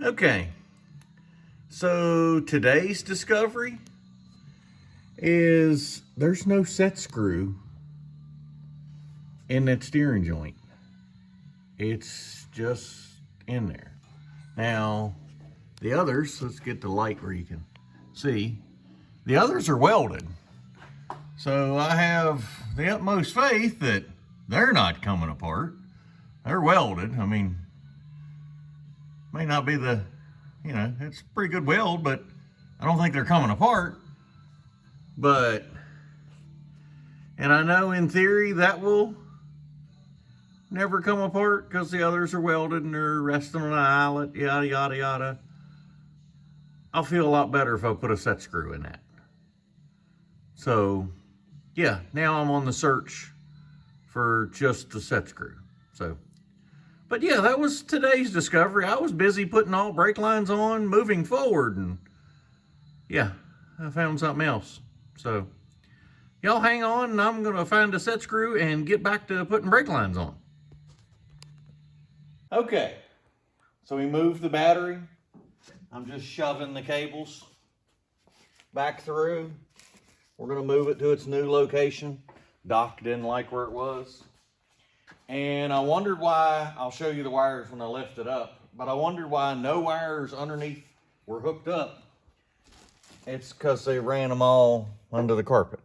Okay, so today's discovery is there's no set screw in that steering joint. It's just in there. Now, the others, let's get the light where you can see. The others are welded. So I have the utmost faith that they're not coming apart. They're welded. I mean, may not be the, it's a pretty good weld, but I don't think they're coming apart. And I know in theory that will never come apart because the others are welded and they're resting on an eyelet, yada, yada, yada. I'll feel a lot better if I put a set screw in that. So, yeah, now I'm on the search for just the set screw. But yeah, that was today's discovery. I was busy putting all brake lines on, moving forward, and yeah, I found something else. So, y'all hang on, and I'm gonna find a set screw and get back to putting brake lines on. Okay, so we moved the battery. I'm just shoving the cables back through. We're gonna move it to its new location. Doc didn't like where it was. And I wondered why, I'll show you the wires when I lift it up, but I wondered why no wires underneath were hooked up. It's because they ran them all under the carpet,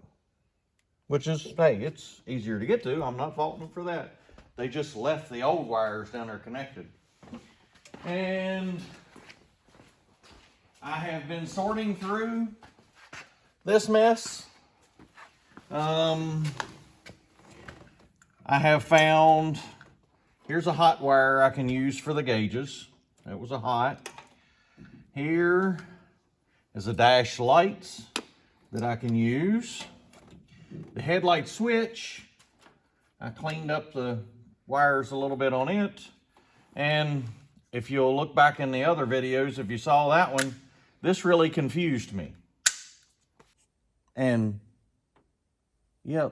which is, hey, it's easier to get to. I'm not faulting them for that. They just left the old wires down there connected. And I have been sorting through this mess. I have found, here's a hot wire I can use for the gauges. That was a hot. Here is a dash lights that I can use. The headlight switch, I cleaned up the wires a little bit on it. And if you'll look back in the other videos, if you saw that one, this really confused me. And yeah,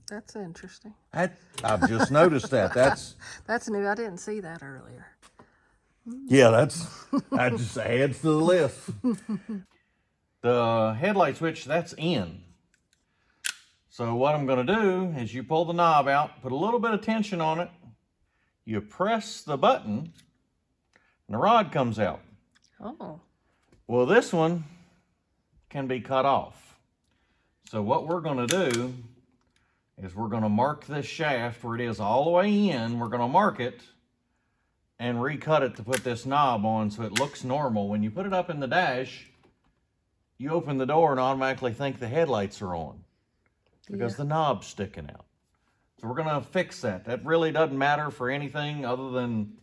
That's interesting. I've just noticed that. That's new. I didn't see that earlier. Yeah, that just adds to the list. The headlight switch, that's in. So what I'm gonna do is you pull the knob out, put a little bit of tension on it, you press the button, and the rod comes out. Oh. Well, this one can be cut off. So what we're gonna do is we're gonna mark this shaft where it is all the way in. We're gonna mark it and recut it to put this knob on so it looks normal. When you put it up in the dash, you open the door and automatically think the headlights are on because the knob's sticking out. So we're gonna fix that. That really doesn't matter for anything other than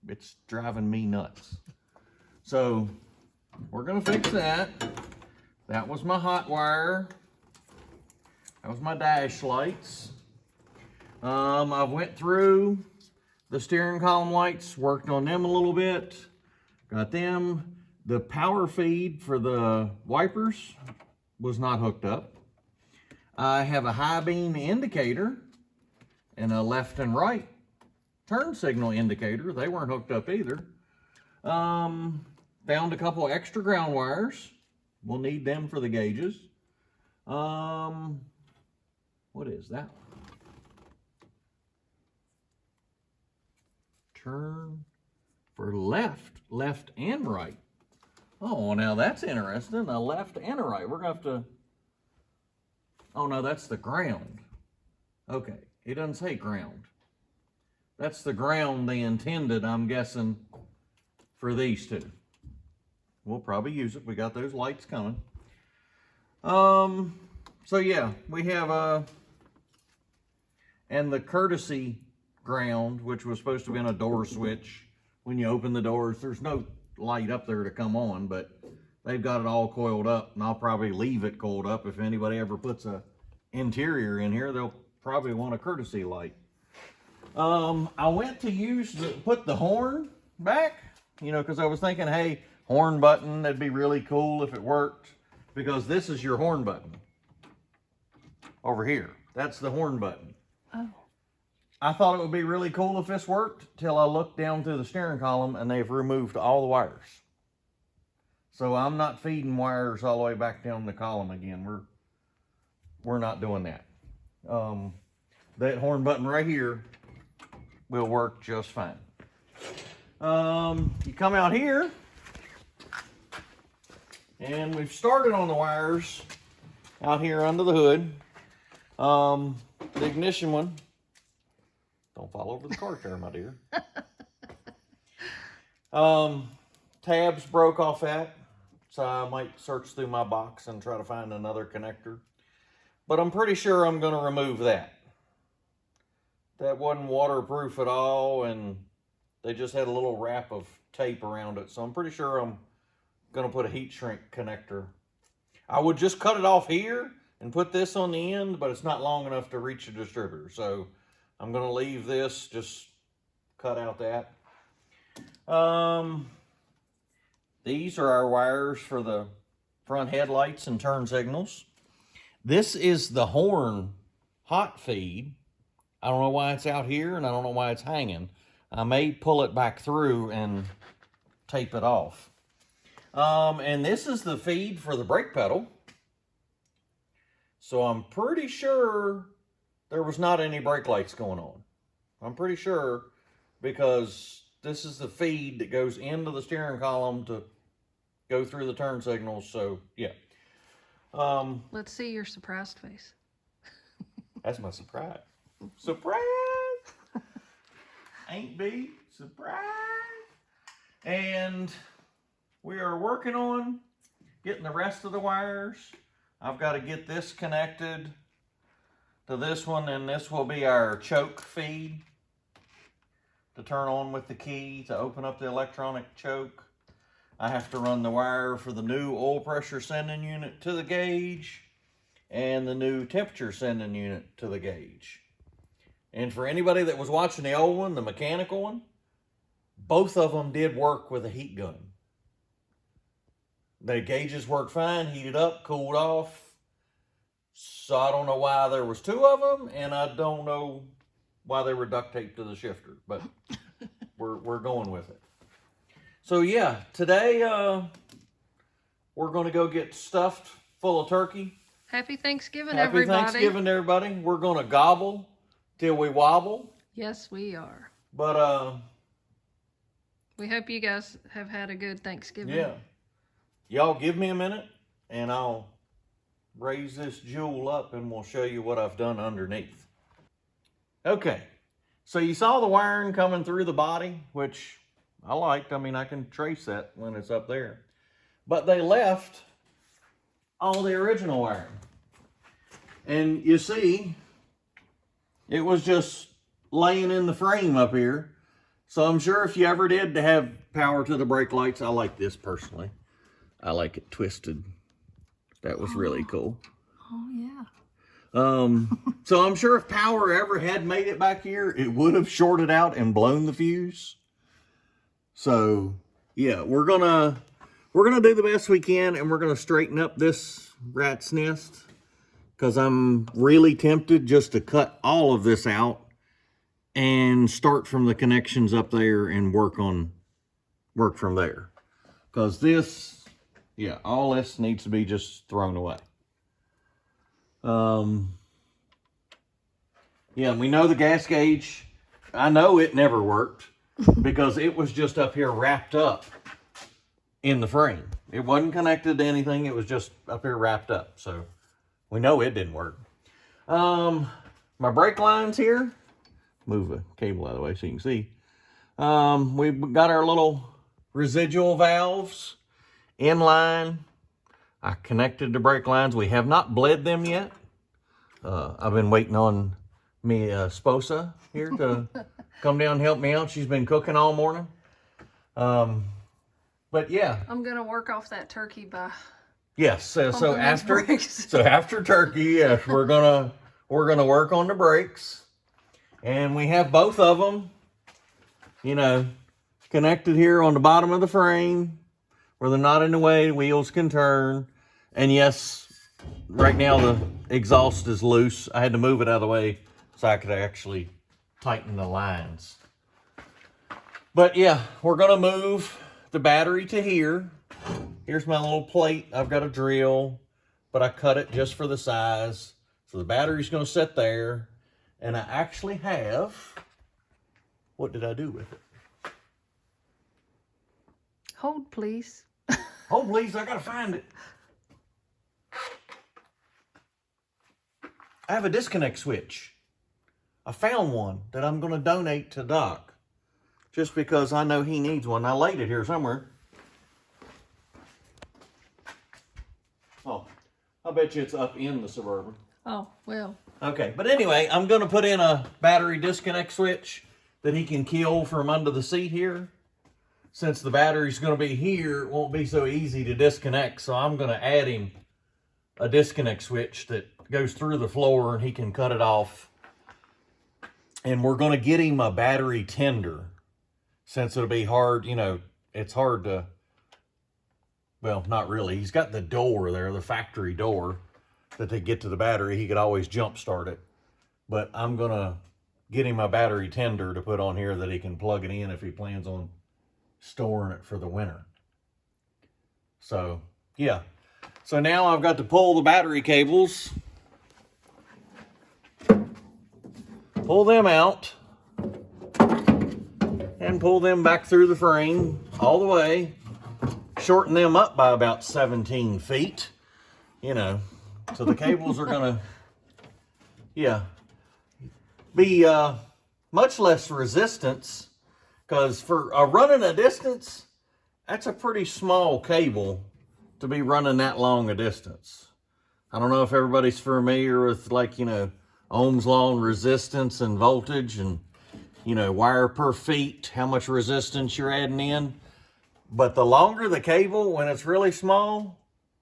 it's driving me nuts. So we're gonna fix that. That was my hot wire. That was my dash lights. I went through the steering column lights, worked on them a little bit, got them. The power feed for the wipers was not hooked up. I have a high beam indicator and a left and right turn signal indicator. They weren't hooked up either. Found a couple extra ground wires. We'll need them for the gauges. What is that one? Turn for left and right. Oh, now that's interesting. A left and a right. We're gonna have to, oh no, that's the ground. Okay, it doesn't say ground. That's the ground they intended, I'm guessing, for these two. We'll probably use it. We got those lights coming. So yeah, we have and the courtesy ground, which was supposed to be in a door switch. When you open the doors, there's no light up there to come on, but they've got it all coiled up, and I'll probably leave it coiled up. If anybody ever puts a interior in here, they'll probably want a courtesy light. I went to put the horn back, because I was thinking, hey, horn button, that'd be really cool if it worked, because this is your horn button over here. That's the horn button. Oh. I thought it would be really cool if this worked till I looked down through the steering column and they've removed all the wires. So I'm not feeding wires all the way back down the column again. We're not doing that. That horn button right here will work just fine. You come out here and we've started on the wires out here under the hood. The ignition one, don't fall over the car there, my dear. Tabs broke off that, so I might search through my box and try to find another connector. But I'm pretty sure I'm going to remove that. That wasn't waterproof at all, and they just had a little wrap of tape around it. So I'm pretty sure I'm going to put a heat shrink connector. I would just cut it off here and put this on the end, but it's not long enough to reach the distributor. So I'm going to leave this, just cut out that. These are our wires for the front headlights and turn signals. This is the horn hot feed. I don't know why it's out here, and I don't know why it's hanging. I may pull it back through and tape it off. And this is the feed for the brake pedal. So I'm pretty sure there was not any brake lights going on. I'm pretty sure, because this is the feed that goes into the steering column to go through the turn signals. So yeah. Let's see your surprised face. That's my surprise. Surprise! Ain't be surprise. And we are working on getting the rest of the wires. I've got to get this connected to this one, and this will be our choke feed to turn on with the key to open up the electronic choke. I have to run the wire for the new oil pressure sending unit to the gauge and the new temperature sending unit to the gauge. And for anybody that was watching the old one, the mechanical one, both of them did work with a heat gun. The gauges worked fine, heated up, cooled off. So I don't know why there was two of them, and I don't know why they were duct taped to the shifter, but we're going with it. So yeah, today we're going to go get stuffed full of turkey. Happy Thanksgiving, Happy everybody. Thanksgiving to everybody. We're going to gobble till we wobble. Yes, we are. But we hope you guys have had a good Thanksgiving. yeah. Y'all give me a minute and I'll raise this jewel up and we'll show you what I've done underneath. Okay. So you saw the wiring coming through the body, which I liked. I mean, I can trace that when it's up there. But they left all the original wiring. And you see, it was just laying in the frame up here. So I'm sure if you ever did to have power to the brake lights, I like this personally. I like it twisted. That was really cool. Oh, yeah. So I'm sure if power ever had made it back here, it would have shorted out and blown the fuse. So yeah, we're gonna do the best we can, and we're gonna straighten up this rat's nest, because I'm really tempted just to cut all of this out and start from the connections up there and work from there. Because this, yeah, all this needs to be just thrown away. Yeah, we know the gas gauge. I know it never worked because it was just up here wrapped up in the frame. It wasn't connected to anything. It was just up here wrapped up. So we know it didn't work. My brake lines here. Move the cable out of the way so you can see. We've got our little residual valves in line. I connected the brake lines. We have not bled them yet. I've been waiting on me Sposa here to come down and help me out. She's been cooking all morning. But yeah. I'm going to work off that turkey by... Yes, so after turkey, yes, we're gonna work on the brakes. And we have both of them, you know, connected here on the bottom of the frame where they're not in the way, wheels can turn. And yes, right now the exhaust is loose. I had to move it out of the way so I could actually tighten the lines. But yeah, we're gonna move the battery to here. Here's my little plate. I've got a drill, but I cut it just for the size. So the battery's gonna sit there. And I actually have, what did I do with it? Hold, please. Hold, please, I gotta find it. I have a disconnect switch. I found one that I'm gonna donate to Doc. Just because I know he needs one. I laid it here somewhere. Oh, I bet you it's up in the Suburban. Oh, well. Okay, but anyway, I'm going to put in a battery disconnect switch that he can kill from under the seat here. Since the battery's going to be here, it won't be so easy to disconnect, so I'm going to add him a disconnect switch that goes through the floor and he can cut it off. And we're going to get him a battery tender. Since it'll be hard, you know, it's hard to, well, not really. He's got the door there, the factory door that they get to the battery. He could always jump start it. But I'm going to get him a battery tender to put on here that he can plug it in if he plans on storing it for the winter. So, yeah. So now I've got to pull the battery cables. Pull them out. And pull them back through the frame all the way. Shorten them up by about 17 feet. You know, so the cables are going to, yeah, be much less resistance. Because for running a distance, that's a pretty small cable to be running that long a distance. I don't know if everybody's familiar with, like, you know, Ohm's law and resistance and voltage and, you know, wire per feet, how much resistance you're adding in. But the longer the cable, when it's really small,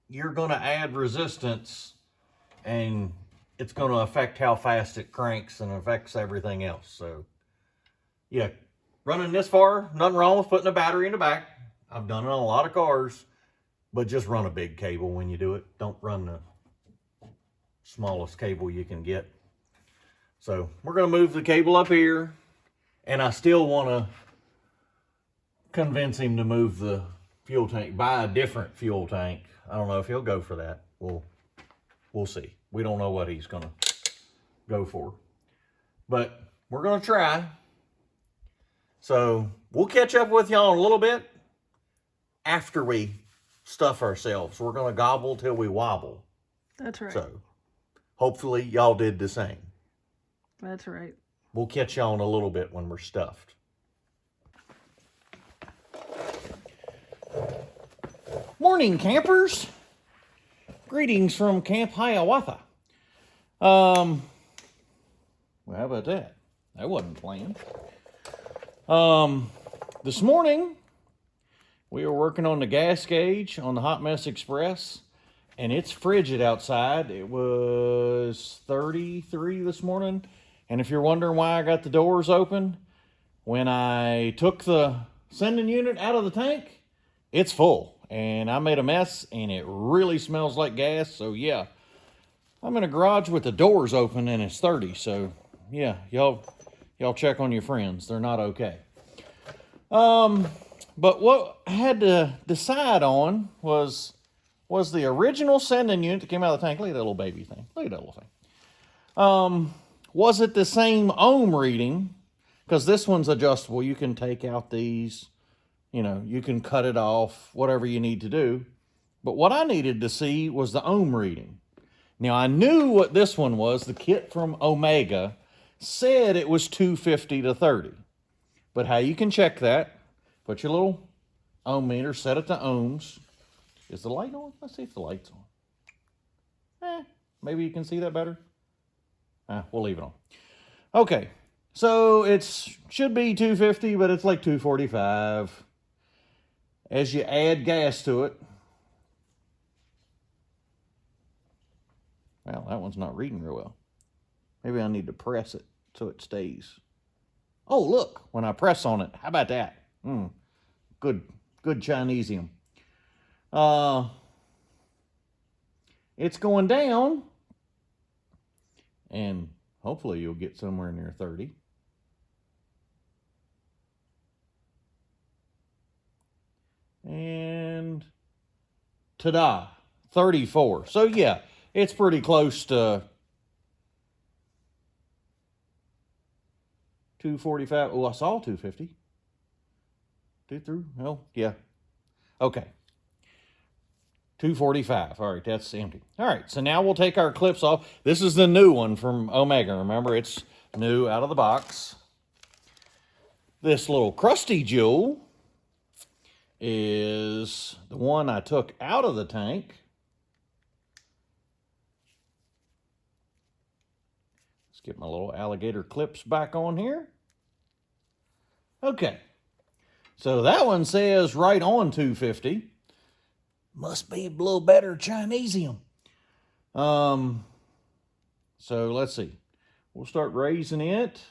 you're going to add resistance and it's going to affect how fast it cranks and affects everything else. So, yeah, running this far, nothing wrong with putting a battery in the back. I've done it on a lot of cars, but just run a big cable when you do it. Don't run the smallest cable you can get. So we're going to move the cable up here. And I still want to convince him to move the fuel tank, buy a different fuel tank. I don't know if he'll go for that. We'll see. We don't know what he's going to go for. But we're going to try. So we'll catch up with y'all in a little bit after we stuff ourselves. We're going to gobble till we wobble. That's right. So hopefully y'all did the same. That's right. We'll catch y'all in a little bit when we're stuffed. Morning, campers. Greetings from Camp Hiawatha. Well, how about that? That wasn't planned. This morning, we were working on the gas gauge on the Hot Mess Express, and it's frigid outside. It was 33 this morning. And if you're wondering why I got the doors open, when I took the sending unit out of the tank, it's full. And I made a mess, and it really smells like gas. So, yeah, I'm in a garage with the doors open, and it's 30. So, yeah, y'all check on your friends. They're not okay. But what I had to decide on was the original sending unit that came out of the tank. Look at that little baby thing. Look at that little thing. Was it the same ohm reading? Because this one's adjustable. You can take out these, you know, you can cut it off, whatever you need to do. But what I needed to see was the ohm reading. Now, I knew what this one was. The kit from Omega said it was 250 to 30. But how you can check that, put your little ohm meter, set it to ohms. Is the light on? Let's see if the light's on. Maybe you can see that better. We'll leave it on. Okay, so it should be 250, but it's like 245. As you add gas to it, well, that one's not reading real well. Maybe I need to press it so it stays. Oh, look, when I press on it, how about that? Good Chinesium. It's going down. And hopefully you'll get somewhere near 30. And ta-da, 34. So yeah, it's pretty close to 245. Oh, I saw 250. Oh, yeah. Okay. 245. All right, that's empty. All right, so now we'll take our clips off. This is the new one from Omega. Remember, it's new out of the box. This little crusty jewel is the one I took out of the tank. Let's get my little alligator clips back on here. Okay, so that one says right on 250. Must be a little better Chinesium. So let's see. We'll start raising it.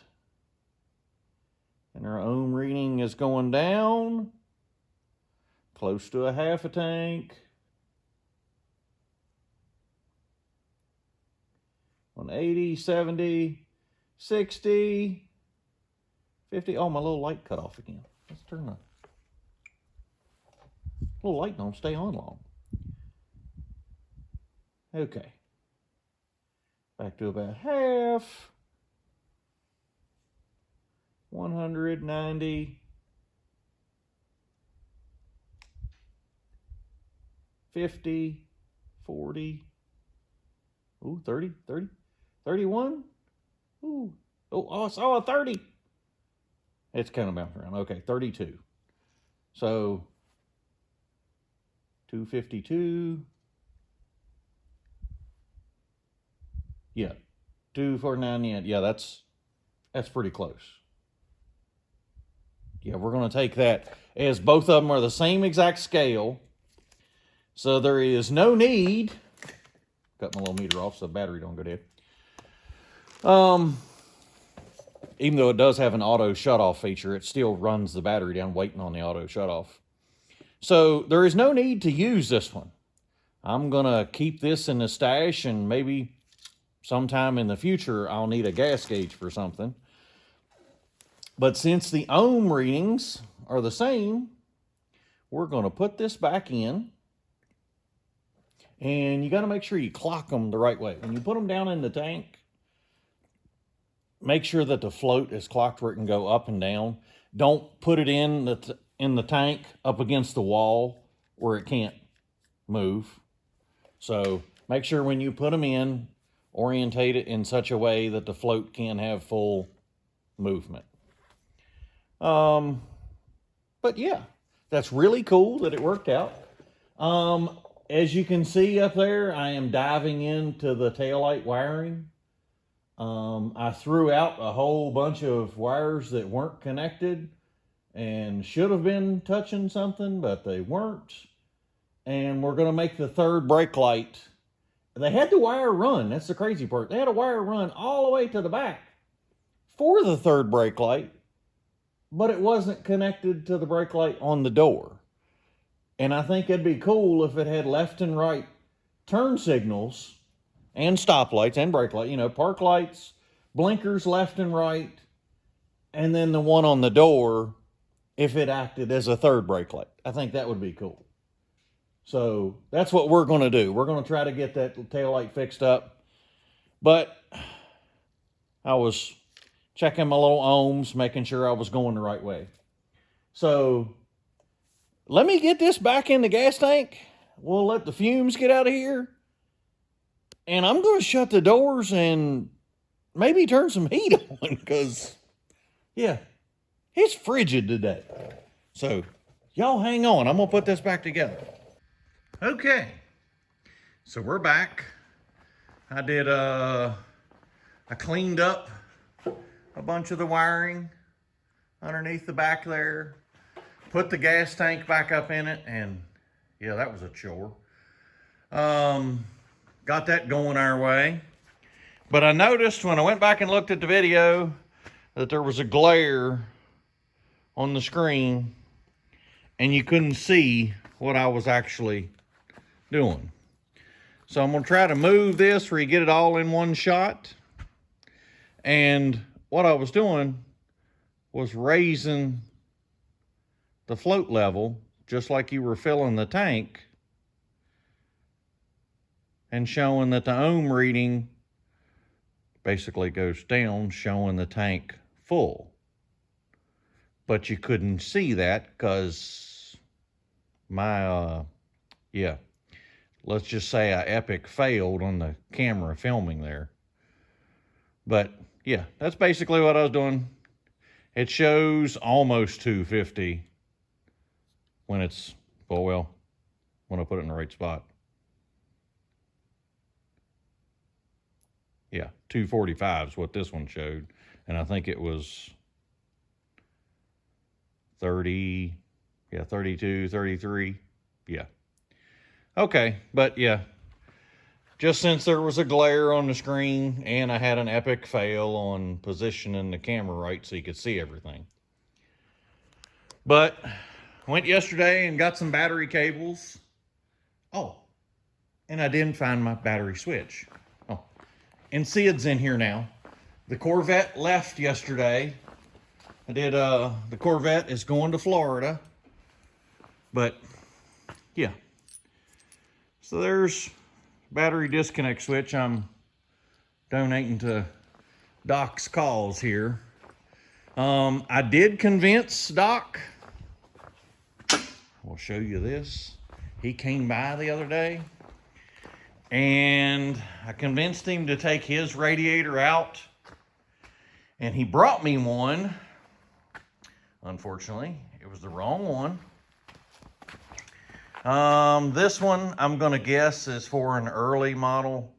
And our ohm reading is going down. Close to a half a tank. 180, 70, 60, 50. Oh, my little light cut off again. Let's turn the little light don't stay on long. Okay. Back to about half. 190. 50. 40. Ooh, 30. 30. 31. Ooh. Oh, I saw a 30. It's kind of bouncing around. Okay, 32. So 252. Yeah, 249. Yeah, that's pretty close. Yeah, we're going to take that as both of them are the same exact scale. So there is no need. Cut my little meter off so the battery don't go dead. Even though it does have an auto shut-off feature, it still runs the battery down waiting on the auto shut-off. So there is no need to use this one. I'm going to keep this in the stash, and maybe sometime in the future I'll need a gas gauge for something. But since the ohm readings are the same, we're going to put this back in. And you got to make sure you clock them the right way. When you put them down in the tank, make sure that the float is clocked where it can go up and down. Don't put it in the tank up against the wall where it can't move. So make sure when you put them in, orientate it in such a way that the float can have full movement. But yeah, that's really cool that it worked out. As you can see up there, I am diving into the taillight wiring. I threw out a whole bunch of wires that weren't connected and should have been touching something, but they weren't. And we're going to make the third brake light. They had the wire run. That's the crazy part. They had a wire run all the way to the back for the third brake light, but it wasn't connected to the brake light on the door. And I think it'd be cool if it had left and right turn signals and stoplights and brake light, park lights, blinkers left and right, and then the one on the door, if it acted as a third brake light. I think that would be cool. So that's what we're going to do. We're going to try to get that tail light fixed up. But I was checking my little ohms, making sure I was going the right way. So let me get this back in the gas tank. We'll let the fumes get out of here. And I'm going to shut the doors and maybe turn some heat on because, yeah, it's frigid today. So y'all hang on. I'm going to put this back together. Okay. So we're back. I cleaned up a bunch of the wiring underneath the back there. Put the gas tank back up in it, and yeah, that was a chore. Got that going our way. But I noticed when I went back and looked at the video that there was a glare on the screen and you couldn't see what I was actually doing. So I'm going to try to move this where you get it all in one shot. And what I was doing was raising the float level just like you were filling the tank, and showing that the ohm reading basically goes down, showing the tank full. But you couldn't see that because my, let's just say I epic failed on the camera filming there. But yeah, that's basically what I was doing. It shows almost 250 when it's, when I put it in the right spot. Yeah, 245 is what this one showed. And I think it was 32, 33. Yeah. Okay, but yeah. Just since there was a glare on the screen and I had an epic fail on positioning the camera right so you could see everything. But went yesterday and got some battery cables. Oh, and I didn't find my battery switch. Oh, and Sid's in here now. The Corvette left yesterday. The Corvette is going to Florida. But yeah. So there's battery disconnect switch. I'm donating to Doc's cause here. I did convince Doc. I'll show you this. He came by the other day and I convinced him to take his radiator out, and he brought me one. Unfortunately, it was the wrong one. This one, I'm going to guess, is for an early model,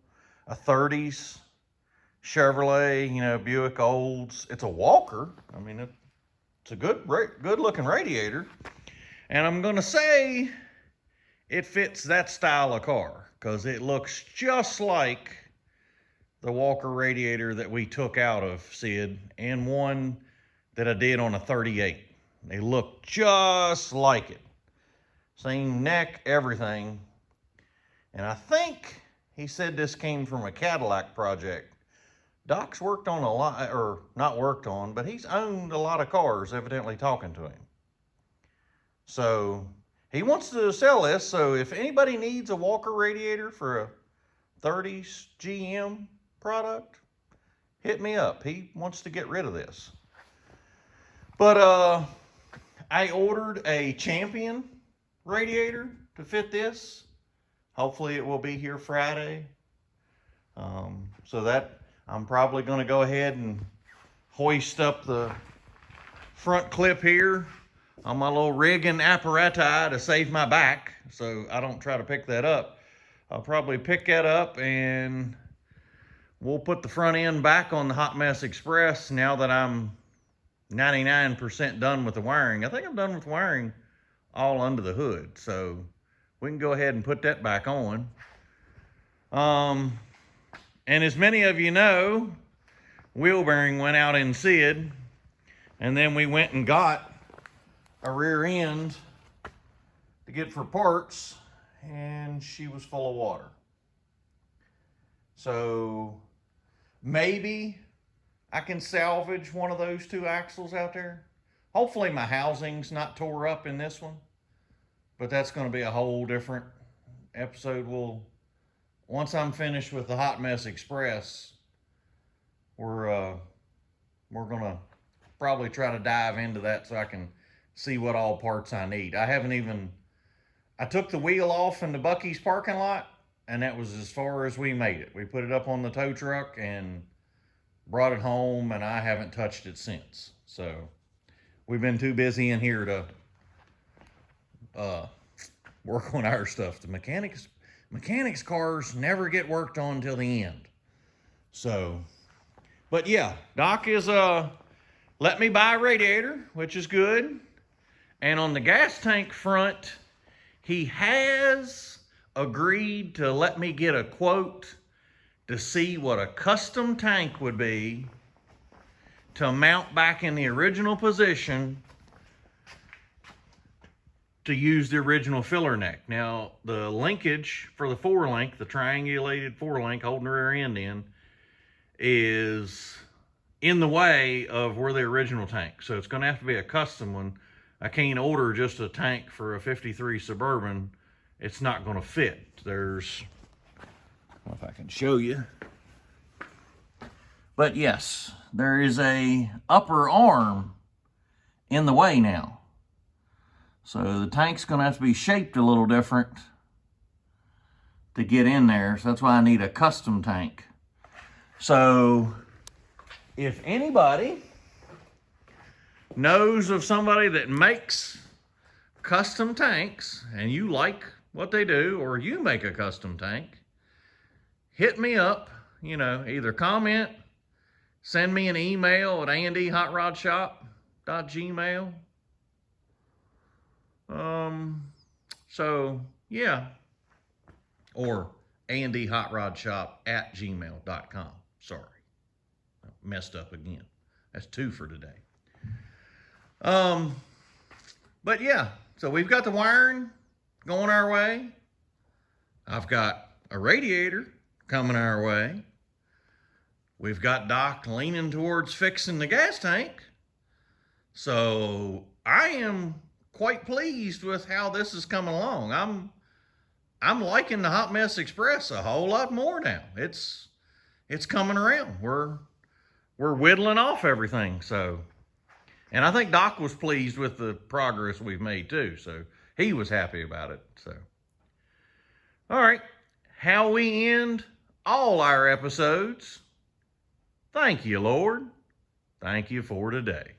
a 30s Chevrolet, Buick Olds. It's a Walker. I mean, it's a good looking radiator. And I'm going to say it fits that style of car because it looks just like the Walker radiator that we took out of Sid and one that I did on a 38. They look just like it. Same neck, everything. And I think he said this came from a Cadillac project. Doc's worked on a lot, or not worked on, but he's owned a lot of cars, evidently talking to him. So he wants to sell this. So if anybody needs a Walker radiator for a 30s GM product, hit me up. He wants to get rid of this. But I ordered a Champion radiator to fit this. Hopefully it will be here Friday. So that I'm probably going to go ahead and hoist up the front clip here on my little rigging apparatus to save my back, so I don't try to pick that up. I'll probably pick that up and we'll put the front end back on the Hot Mess Express now that I'm 99% done with the wiring. I think I'm done with wiring all under the hood, so we can go ahead and put that back on. And as many of you know, wheel bearing went out in Sid, and then we went and got a rear end to get for parts, and she was full of water. So maybe I can salvage one of those two axles out there. Hopefully my housing's not tore up in this one, but that's going to be a whole different episode. Once I'm finished with the Hot Mess Express, we're going to probably try to dive into that so I can see what all parts I need. I took the wheel off in the Buc-ee's parking lot, and that was as far as we made it. We put it up on the tow truck and brought it home, and I haven't touched it since. So we've been too busy in here to work on our stuff. The mechanics cars never get worked on till the end. So, but yeah, Doc is let me buy a radiator, which is good. And on the gas tank front, he has agreed to let me get a quote to see what a custom tank would be to mount back in the original position to use the original filler neck. Now, the linkage for the 4-link, the triangulated 4-link holding the rear end in, is in the way of where the original tank. So it's going to have to be a custom one. I can't order just a tank for a 53 Suburban. It's not going to fit. There's, I don't know if I can show you. But yes, there is a upper arm in the way now. So the tank's going to have to be shaped a little different to get in there. So that's why I need a custom tank. So if anybody knows of somebody that makes custom tanks and you like what they do, or you make a custom tank, hit me up, you know, either comment, send me an email at andhotrodsshop.gmail. So yeah, or andhotrodsshop@gmail.com. Sorry, I messed up again. That's 2 for today. But yeah, so we've got the wiring going our way. I've got a radiator coming our way. We've got Doc leaning towards fixing the gas tank. So I am quite pleased with how this is coming along. I'm liking the Hot Mess Express a whole lot more now. It's coming around. We're whittling off everything. So, and I think Doc was pleased with the progress we've made too. So he was happy about it. So, all right, how we end all our episodes. Thank you, Lord. Thank you for today.